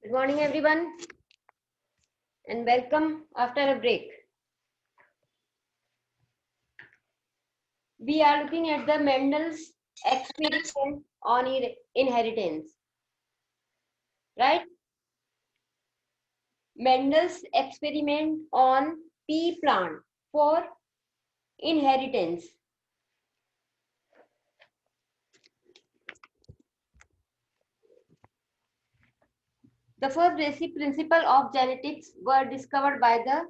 Good morning, everyone, and welcome after a break. We are looking at the Mendel's experiment on inheritance, right? Mendel's experiment on pea plant for inheritance. The first basic principle of genetics were discovered by the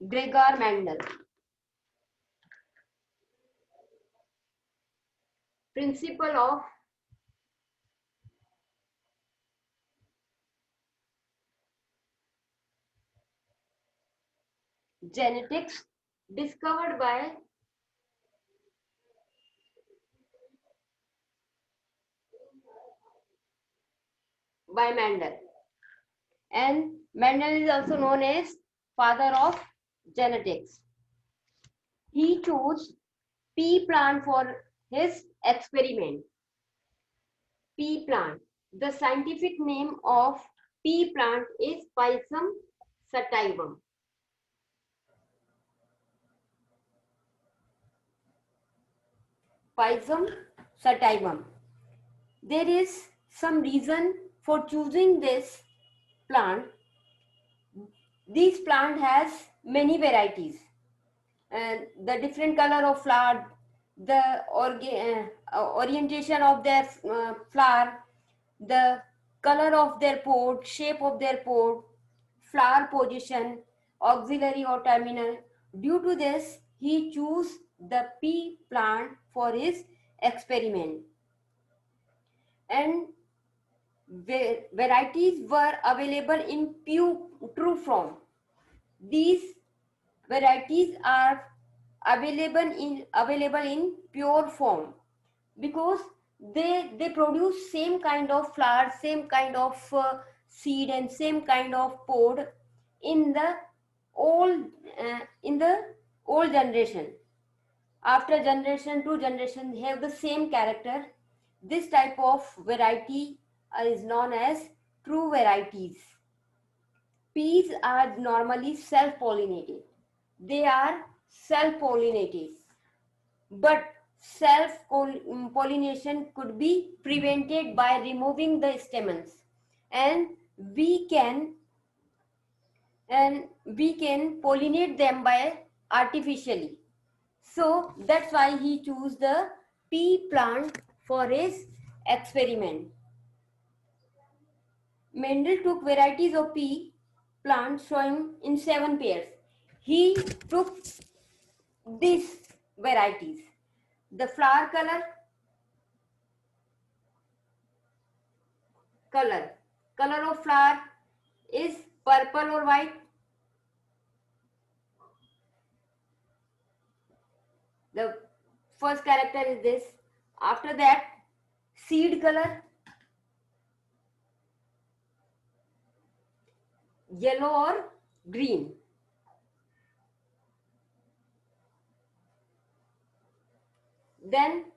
Gregor Mendel. Principle of genetics discovered by Mendel. And Mendel is also known as father of genetics. He chose pea plant for his experiment. Pea plant. The scientific name of pea plant is Pisum sativum. Pisum sativum. There is some reason for choosing this plant. This plant has many varieties. And the different color of flower, the orientation of their flower, the color of their pod, shape of their pod, flower position, auxiliary or terminal. Due to this, he chose the pea plant for his experiment. And varieties were available in true form. These varieties are available in pure form because they produce same kind of flower, same kind of seed and same kind of pod in the old generation. After generation to generation, they have the same character. This type of variety is known as true varieties. Peas are normally self-pollinated. They are self-pollinated. But self-pollination could be prevented by removing the stamens. And we can pollinate them by artificially. So that's why he chose the pea plant for his experiment. Mendel took varieties of pea plants showing in 7 pairs. He took these varieties. The flower color of flower is purple or white. The first character is this. After that, seed color yellow or green. Then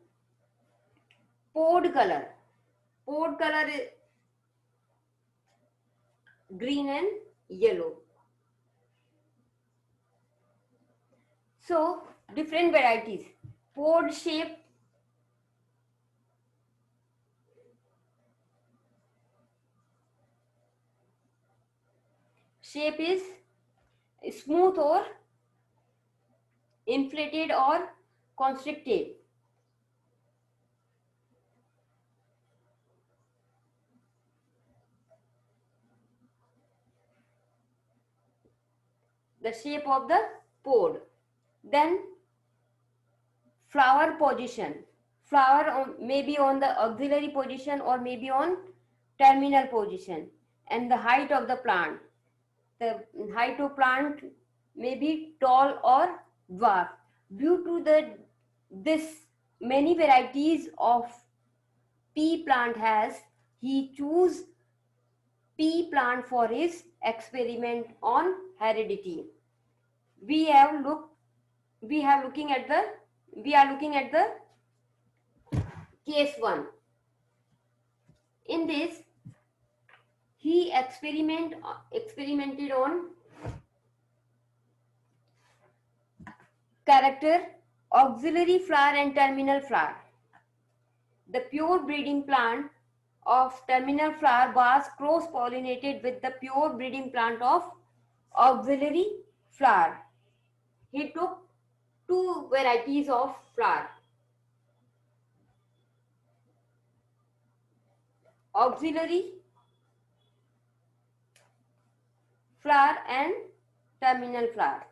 pod color is green and yellow. So different varieties. Pod shape is smooth or inflated or constricted. The shape of the pod. Then flower position. Flower may be on the auxiliary position or maybe on terminal position. And the height of the plant. The height of plant may be tall or dwarf. Due to this many varieties of pea plant has, he chose pea plant for his experiment on heredity. We are looking at the case 1. In this, he experimented on character, auxiliary flower and terminal flower. The pure breeding plant of terminal flower was cross-pollinated with the pure breeding plant of auxiliary flower. He took two varieties of flower, auxiliary flower and terminal flower.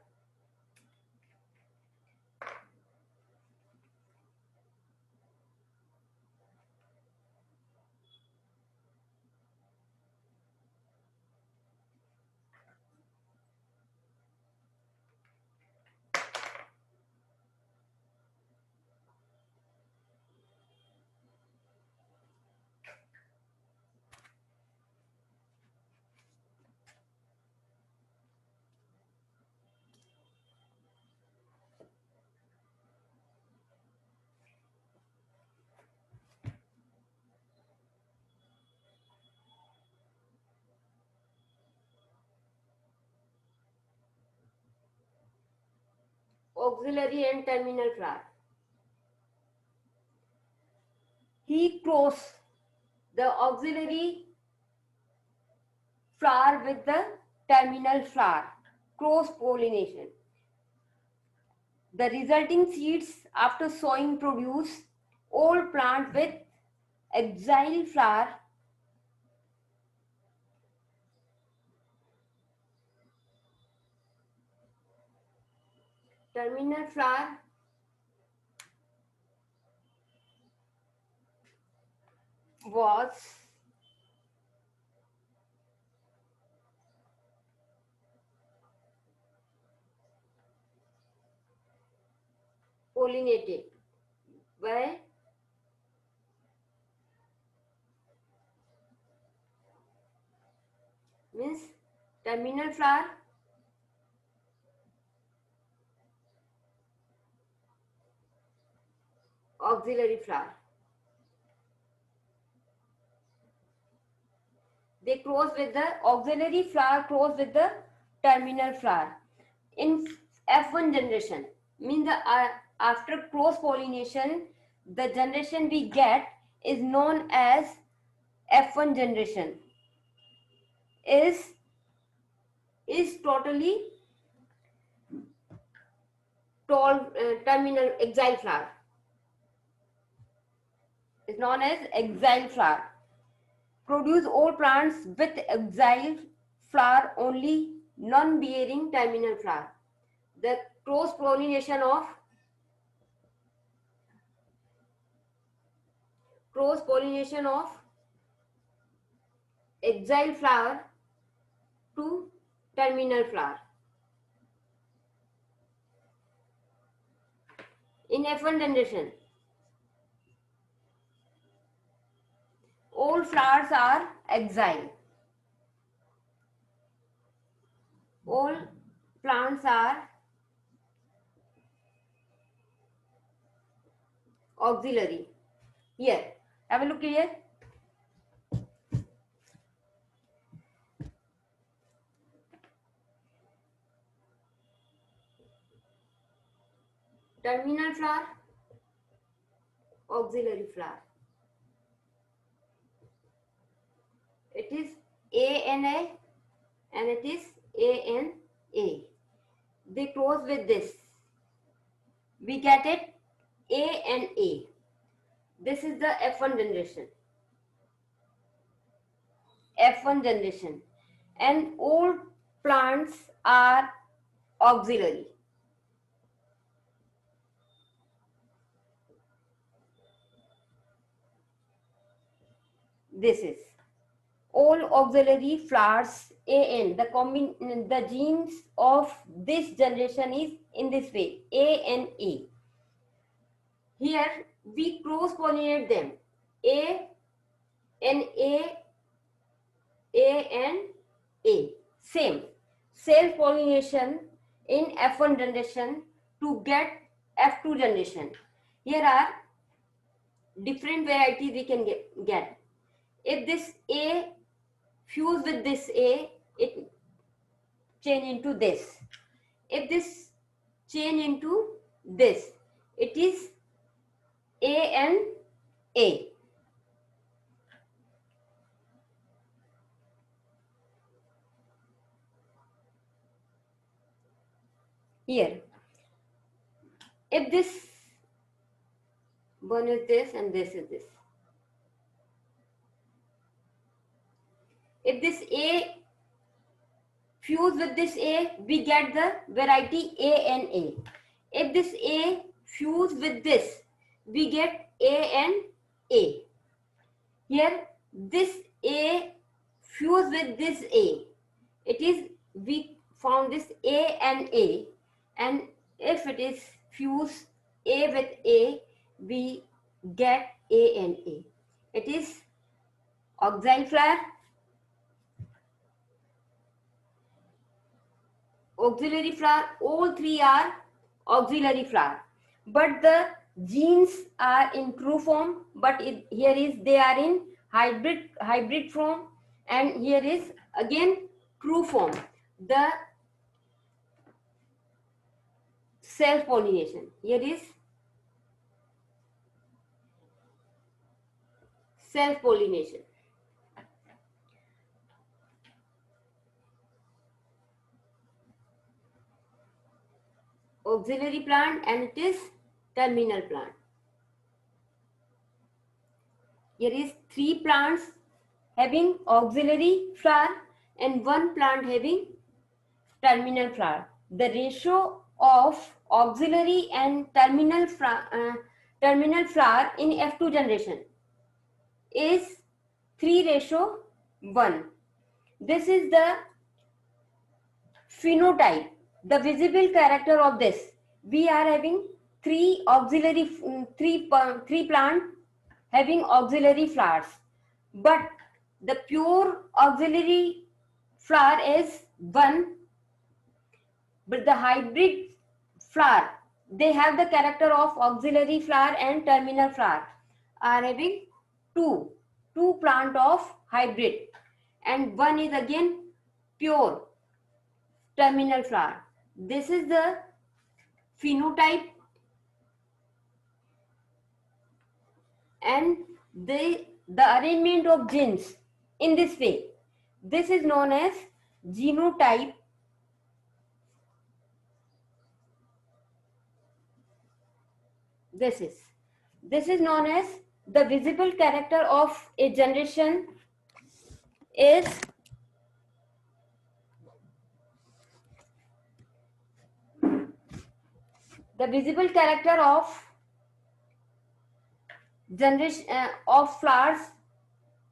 Auxiliary and terminal flower. He crossed the auxiliary flower with the terminal flower, cross pollination. The resulting seeds after sowing produce old plant with axile flower, terminal flower was pollinated by means terminal flower auxiliary flower. They cross with the auxiliary flower cross with the terminal flower. In F1 generation, means the after cross pollination, the generation we get is known as F1 generation. Is totally terminal axile flower. Is known as axile flower. Produce all plants with axile flower only, non-bearing terminal flower. The cross pollination of axile flower to terminal flower. In F1 generation, all flowers are axile. All plants are auxiliary. Here, have a look here. Terminal flower, auxiliary flower. It is ANA and it is ANA. They cross with this. We get it ANA. This is the F1 generation. F1 generation. And all plants are auxiliary. This is all auxiliary flowers AN. The genes of this generation is in this way ANA. Here we cross pollinate them A and A and A. Same self pollination in F1 generation to get F2 generation. Here are different varieties we can get. If this A fuse with this A, it change into this. If this change into this, it is A and A. Here, if this one is this and this is this, if this A fuse with this A, we get the variety A and A. If this A fuse with this, we get A and A. Here, this A fuse with this A, it is, we found this A and A, and if it is fuse A with A, we get A and A. It is oxide flower, auxiliary flower, all three are auxiliary flower, but the genes are in true form, but here is they are in hybrid form, and here is again true form, the self pollination. Here is self pollination. Auxiliary plant, and it is terminal plant. Here is 3 plants having auxiliary flower and 1 plant having terminal flower. The ratio of auxiliary and terminal flower in F2 generation is 3:1. This is the phenotype, the visible character of this. We are having 3 auxiliary, 3 plant having auxiliary flowers, but the pure auxiliary flower is 1, but the hybrid flower, they have the character of auxiliary flower and terminal flower, are having 2 plant of hybrid, and 1 is again pure terminal flower. This is the phenotype, and the arrangement of genes in this way. This is known as genotype. This is known as the visible character of a generation is the visible character of generation of flowers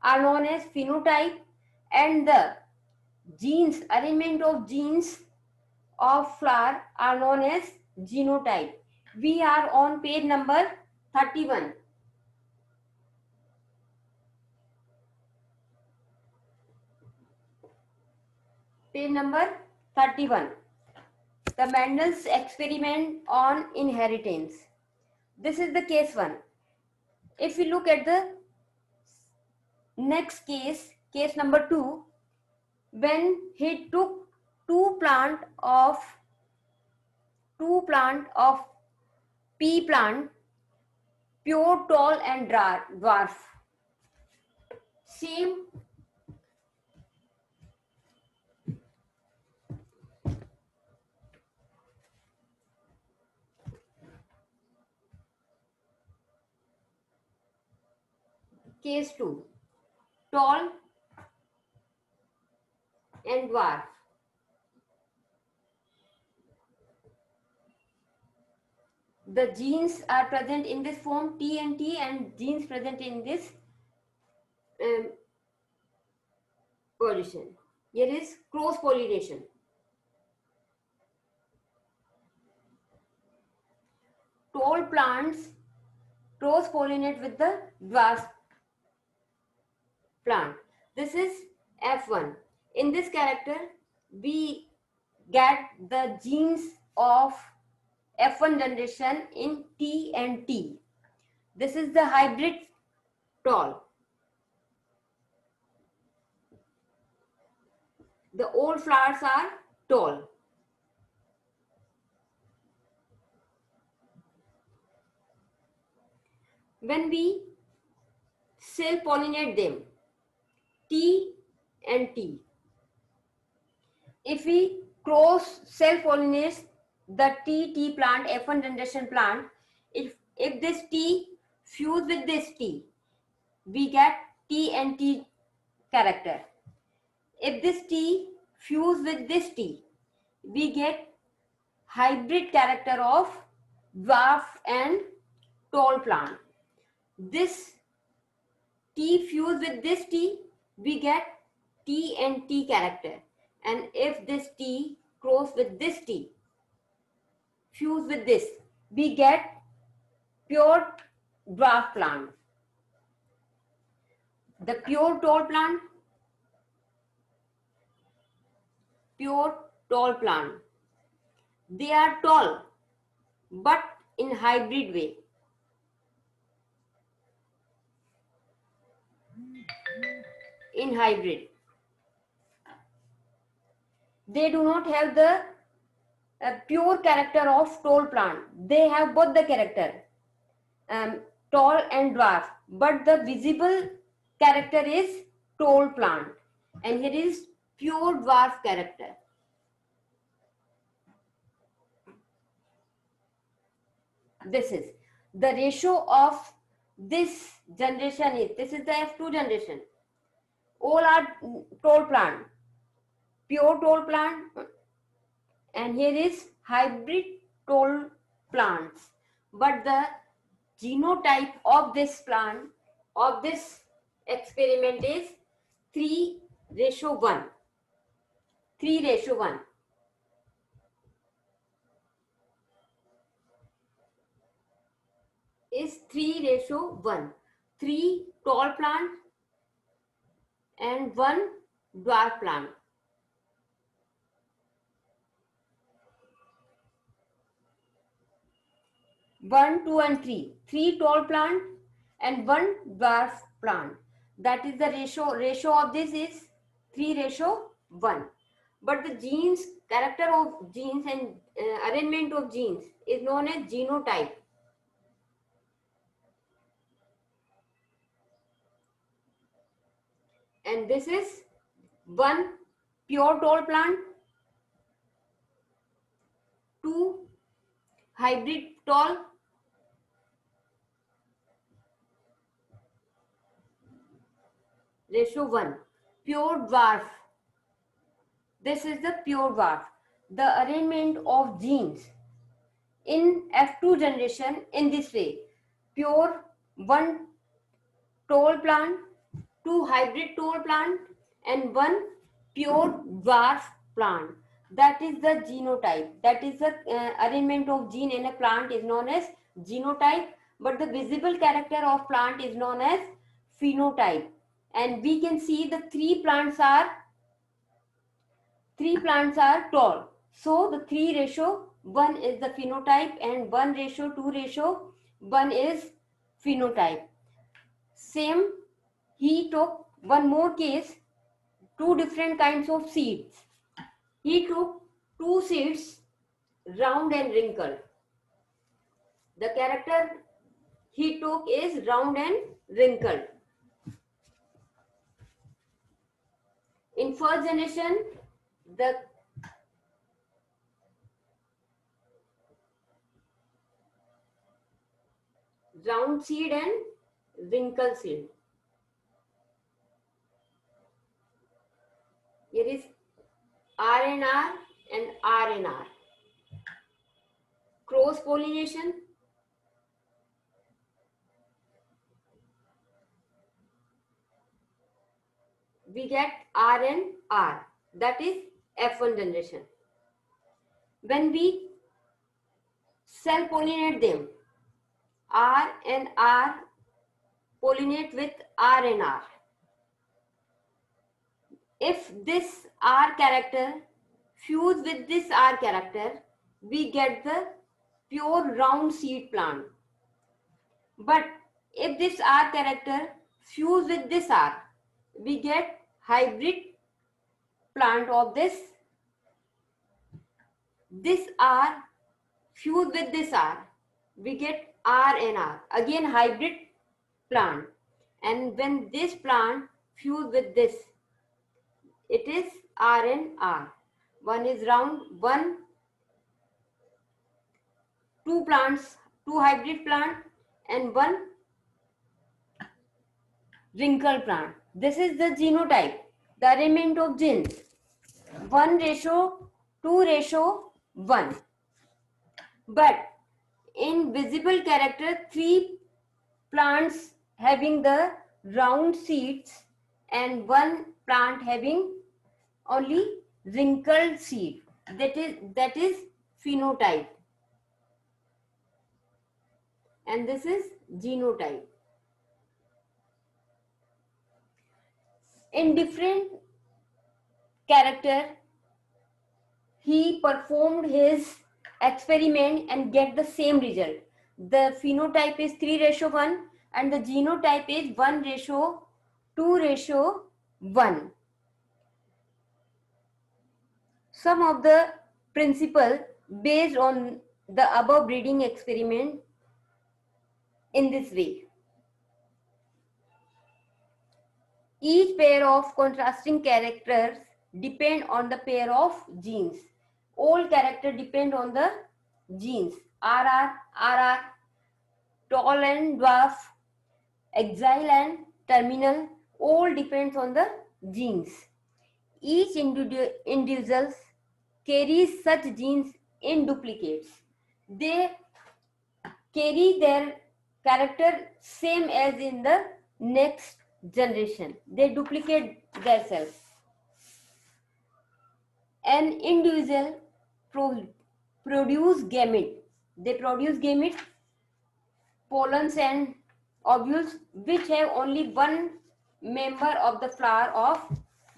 are known as phenotype, and the genes, arrangement of genes of flower are known as genotype. We are on page number 31. Page number 31. The Mendel's experiment on inheritance. This is the case 1. If we look at the next case, case number 2, when he took 2 plant of pea plant, pure, tall and dwarf. Same case 2, tall and dwarf. The genes are present in this form T and T, and genes present in this position. Here is cross pollination. Tall plants cross pollinate with the dwarf plant. This is F1. In this character, we get the genes of F1 generation in T and T. This is the hybrid tall. The old flowers are tall. When we self-pollinate them, T and T, if we cross self-pollinate the T plant, F1 generation plant, if this T fuse with this T, we get T and T character. If this T fuse with this T, we get hybrid character of dwarf and tall plant. This T fuse with this T, we get T and T character. And if this T cross with this T, fuse with this, we get pure dwarf plant. The pure tall plant, they are tall, but in hybrid way. In hybrid, they do not have the pure character of tall plant. They have both the character, tall and dwarf, but the visible character is tall plant, and here is pure dwarf character. This is the ratio of this generation is, this is the F2 generation. All are tall plant, pure tall plant, and here is hybrid tall plants. But the genotype of this plant, of this experiment is 3:1. 3:1. Is 3:1. 3 tall plant and 1 dwarf plant. 1, 2, and 3. 3 tall plant and 1 dwarf plant. That is the ratio. Ratio of this is 3:1. But the genes, character of genes and arrangement of genes is known as genotype. And this is 1 pure tall plant, 2 hybrid tall, ratio 1 pure dwarf. This is the pure dwarf. The arrangement of genes in F2 generation in this way: pure 1 tall plant, 2 hybrid tall plant, and 1 pure dwarf plant. That is the genotype. That is the arrangement of gene in a plant is known as genotype, but the visible character of plant is known as phenotype. And we can see the three plants are tall. So the 3:1 is the phenotype and 1:2:1 is phenotype. Same, he took one more case, 2 different kinds of seeds. He took 2 seeds, round and wrinkled. The character he took is round and wrinkled. In first generation, the round seed and wrinkled seed. Here is RNR and RNR. Cross pollination. We get RNR, that is F1 generation. When we self-pollinate them, R and R pollinate with RNR. If this R character fuse with this R character, we get the pure round seed plant. But if this R character fuse with this R, we get hybrid plant of this R fused with this R, we get R and R, again hybrid plant. And when this plant fused with this, it is R and R. One is round, two plants, two hybrid plant, and one wrinkle plant. This is the genotype, the arrangement of genes. 1:2:1. But in visible character, 3 plants having the round seeds and 1 plant having only wrinkled seed. That is phenotype, and this is genotype. In different character, he performed his experiment and get the same result. The phenotype is 3:1 and the genotype is 1:2:1. Some of the principle based on the above breeding experiment in this way. Each pair of contrasting characters depend on the pair of genes. All characters depend on the genes. RR, RR, tall and dwarf, exile and terminal, all depends on the genes. Each individual carries such genes in duplicates. They carry their character same as in the next generation. They duplicate themselves. An individual produce gamete. They produce gametes, pollens and ovules, which have only one member of the flower of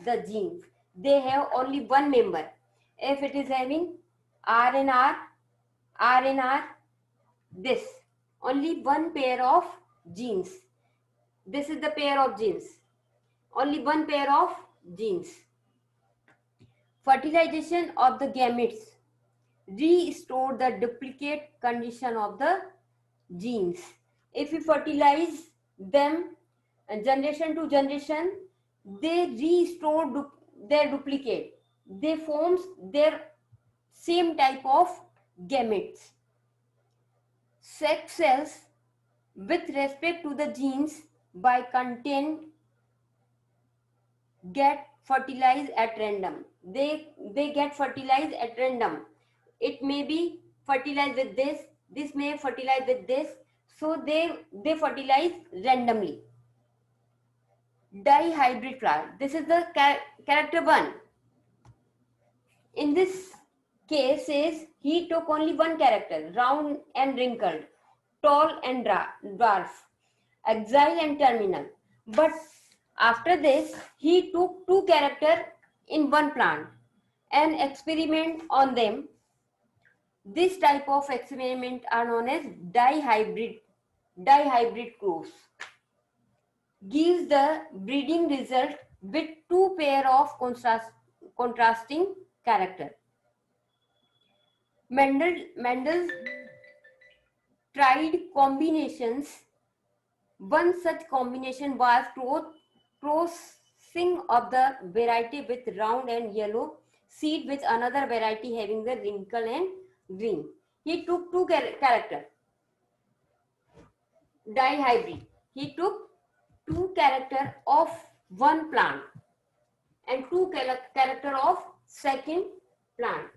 the genes. They have only one member. If it is having RNR, RNR, this only one pair of genes. This is the pair of genes. Only one pair of genes. Fertilization of the gametes restore the duplicate condition of the genes. If we fertilize them generation to generation, they restore their duplicate. They forms their same type of gametes. Sex cells with respect to the genes by content get fertilized at random. They get fertilized at random. It may be fertilized with this may fertilize with this, so they fertilize randomly. Dihybrid flower. This is the character 1. In this case is he took only one character, round and wrinkled, tall and dwarf, exile and terminal. But after this, he took 2 characters in one plant and experiment on them. This type of experiment are known as dihybrid cross. Gives the breeding result with 2 pair of contrasting character. Mendel tried combinations. One such combination was crossing of the variety with round and yellow seed with another variety having the wrinkle and green. He took 2 characters, dihybrid. He took 2 characters of one plant and 2 characters of second plant.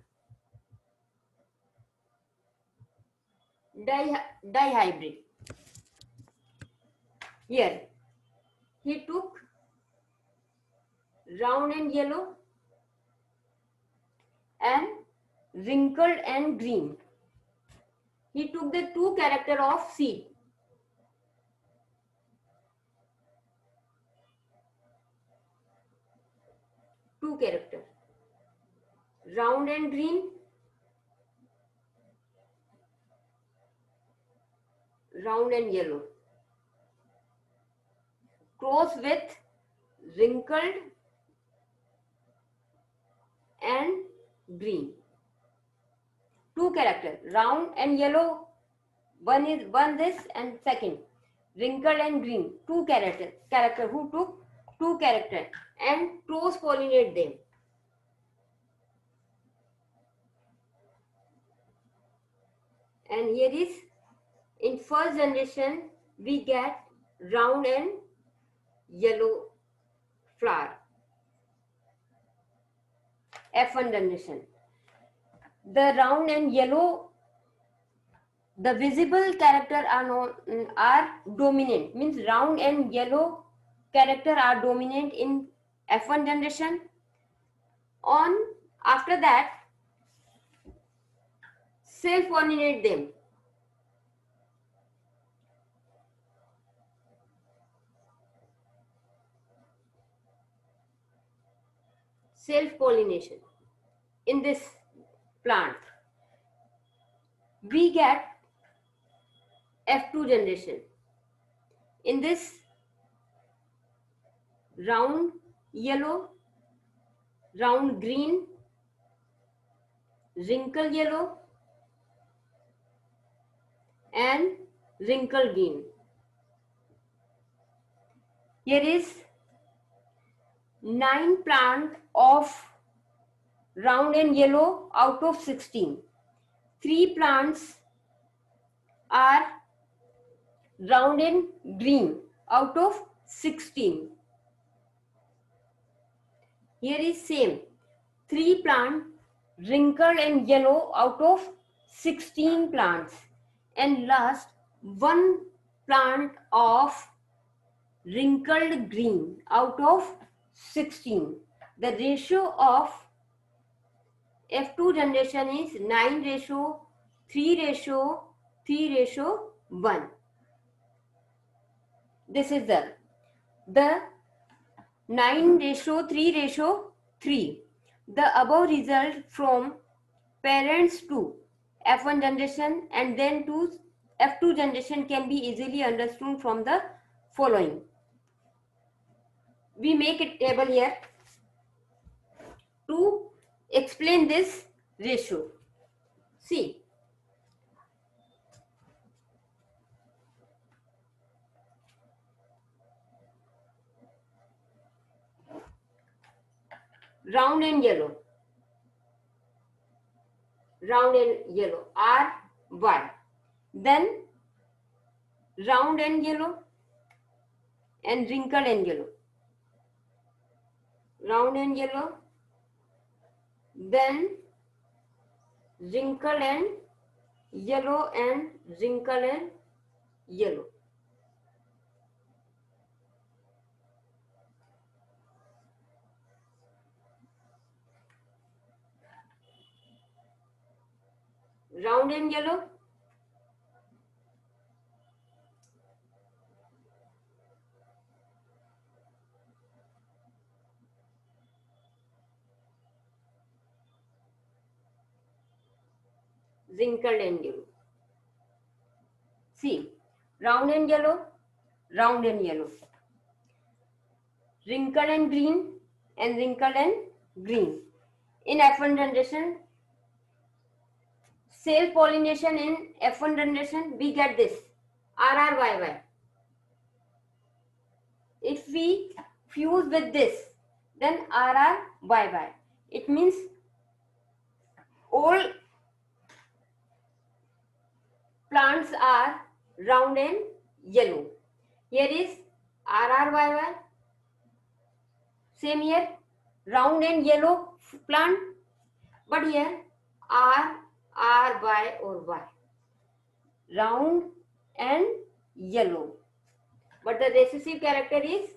Dihybrid. Here, he took round and yellow and wrinkled and green. He took the 2 characters of seed. Two characters, round and green, round and yellow, cross with wrinkled green. Two characters, round and yellow. One this and second, wrinkled and green. Two character who took two characters and cross pollinate them. And here is in first generation we get round and yellow flower. F1 generation. The round and yellow, the visible character are dominant, means round and yellow character are dominant in F1 generation. On after that, self pollinate them. Self pollination in this plant. We get F2 generation. In this round yellow, round green, wrinkle yellow and wrinkle green. Here is 9 plant of round and yellow out of 16. 3 plants are round and green out of 16. Here is same. 3 plant wrinkled and yellow out of 16 plants. And last 1 plant of wrinkled green out of 16. The ratio of F2 generation is 9 ratio, 3 ratio, 3 ratio, 1. This is the 9 ratio, 3 ratio, 3. The above result from parents to F1 generation and then to F2 generation can be easily understood from the following. We make a table here to explain this ratio. See, round and yellow R Y, then round and yellow and wrinkled and yellow, round and yellow, then wrinkled and yellow and wrinkled and yellow. Round and yellow, wrinkled and yellow. See, round and yellow, wrinkled and green and wrinkled and green. In F1 generation, self pollination in F1 generation, we get this RRYY. If we fuse with this, then RRYY. It means all plants are round and yellow. Here is RRYY. Same here, round and yellow plant, but here RY or Y. Round and yellow. But the recessive character is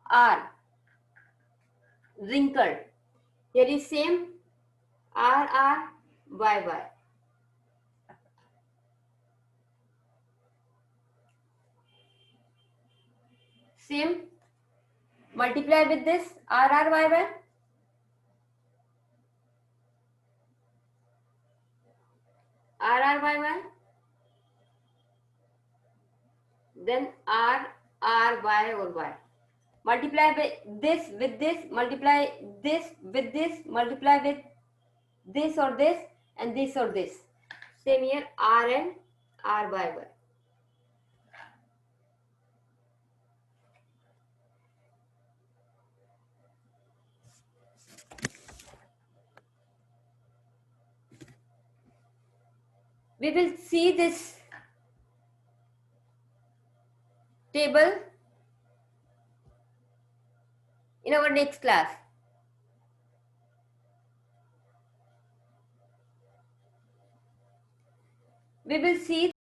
R. Wrinkled. Here is same RRYY. Same. Multiply with this RRYY. RRYY. Then RRY or Y. Multiply this with this, multiply this with this, multiply with this or this and this or this. Same here, R and R by 1. We will see this table in our next class. We will see